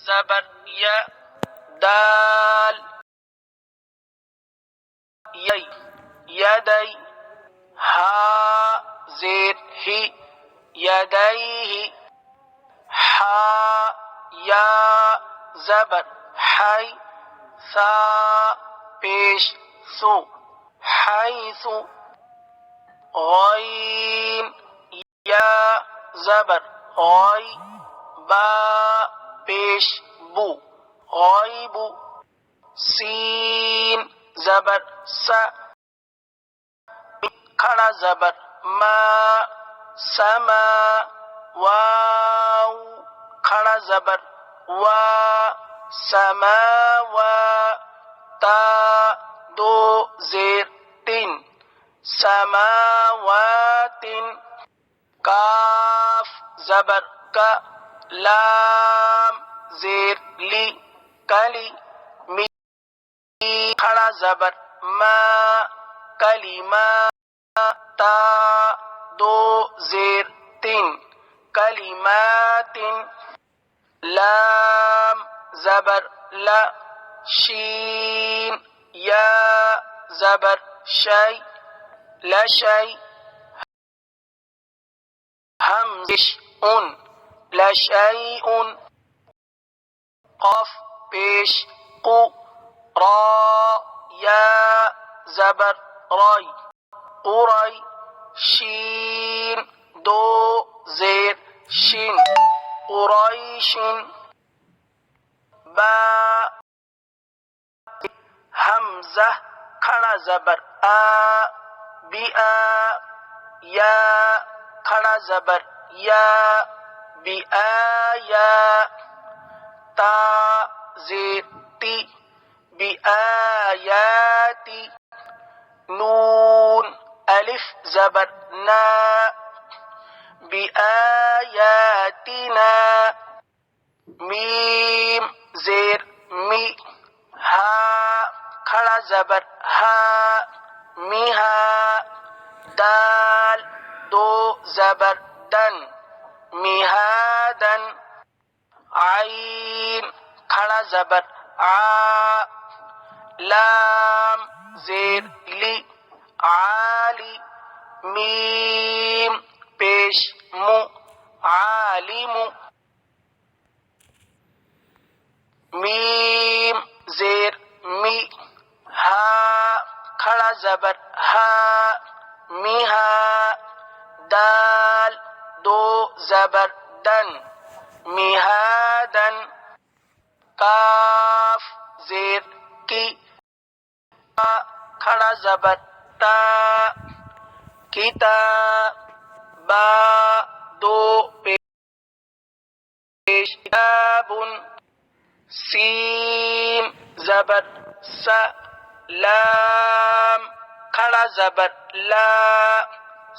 زبر یا دال یی یدی ہا زیر ہی یدیہ حا یا زبر حی ثا پیش سو حیث غین یا زبر غی با پیش بو غیب سین زبر سا کھڑا زبر ما سما واو کھڑا زبر وا سماوا تا دو زیر تین سماوات کاف زبر کا لام زیر لی کلی می کھڑا زبر ما کلمہ تا دو زیر تین کلمات لام زبر لا شین یا زبر شی لشی ہمزش ان لشیء قاف پیش قو را یا زبر رائی قرائی شین دو زیر شین قریشن با حمزہ کھڑا زبر آ بیا یا کھڑا زبر یا بآیا تا زیر تی بآیاتی نون الف زبر نا بآیاتنا میم زیر می ہا کھڑا زبر ہا میہا دال دو زبر دن میہادن عین کھڑا زبر آ لام زیر لی عالی میم پیش مو عالم میم زیر می ہا کھڑا زبر ہا میہا دال دو زبر دن میہادن کاف زیر کی کھڑا زبر تا کتابا دو پیش کتاب سین زبر سا لام کھڑا زبر لا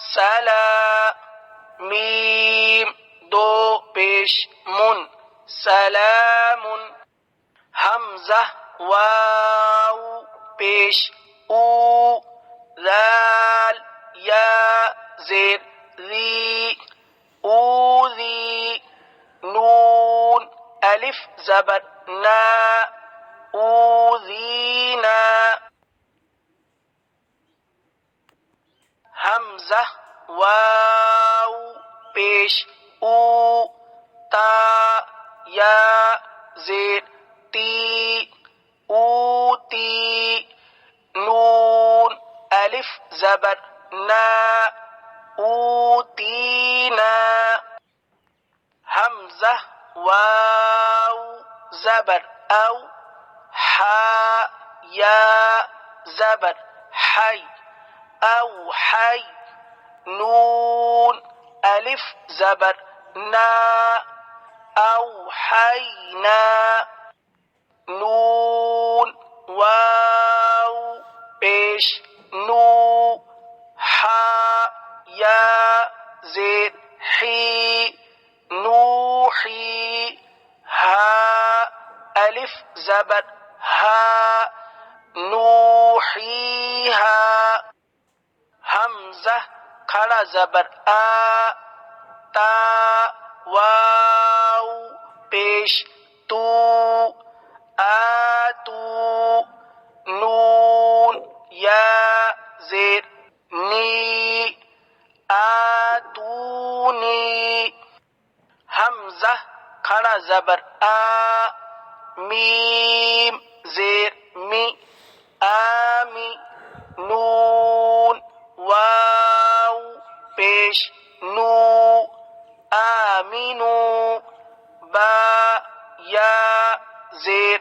سلا میم دو پیش من سلام حمزہ واو پیش او ذال یا زیر ذی اوذی نون الف زبر نا اوذینا حمزہ واو پیش او تا یا زیر تی اوتی نون الف زبر نا اوتینا حمزہ واو زبر او حا یا زبر حی او حی نون الف زبر نا اوحینا نون واو پیش نو حا یا زیر حی نوحی ہا الف زبر ہا نوحیہا حمزہ کھڑا زبر آ تا واو پیش تو آتو نون یا زیر نی آتونی حمزہ کھڑا زبر آ میم زیر می آمی نون واو پیش نو آمینو با یا زیر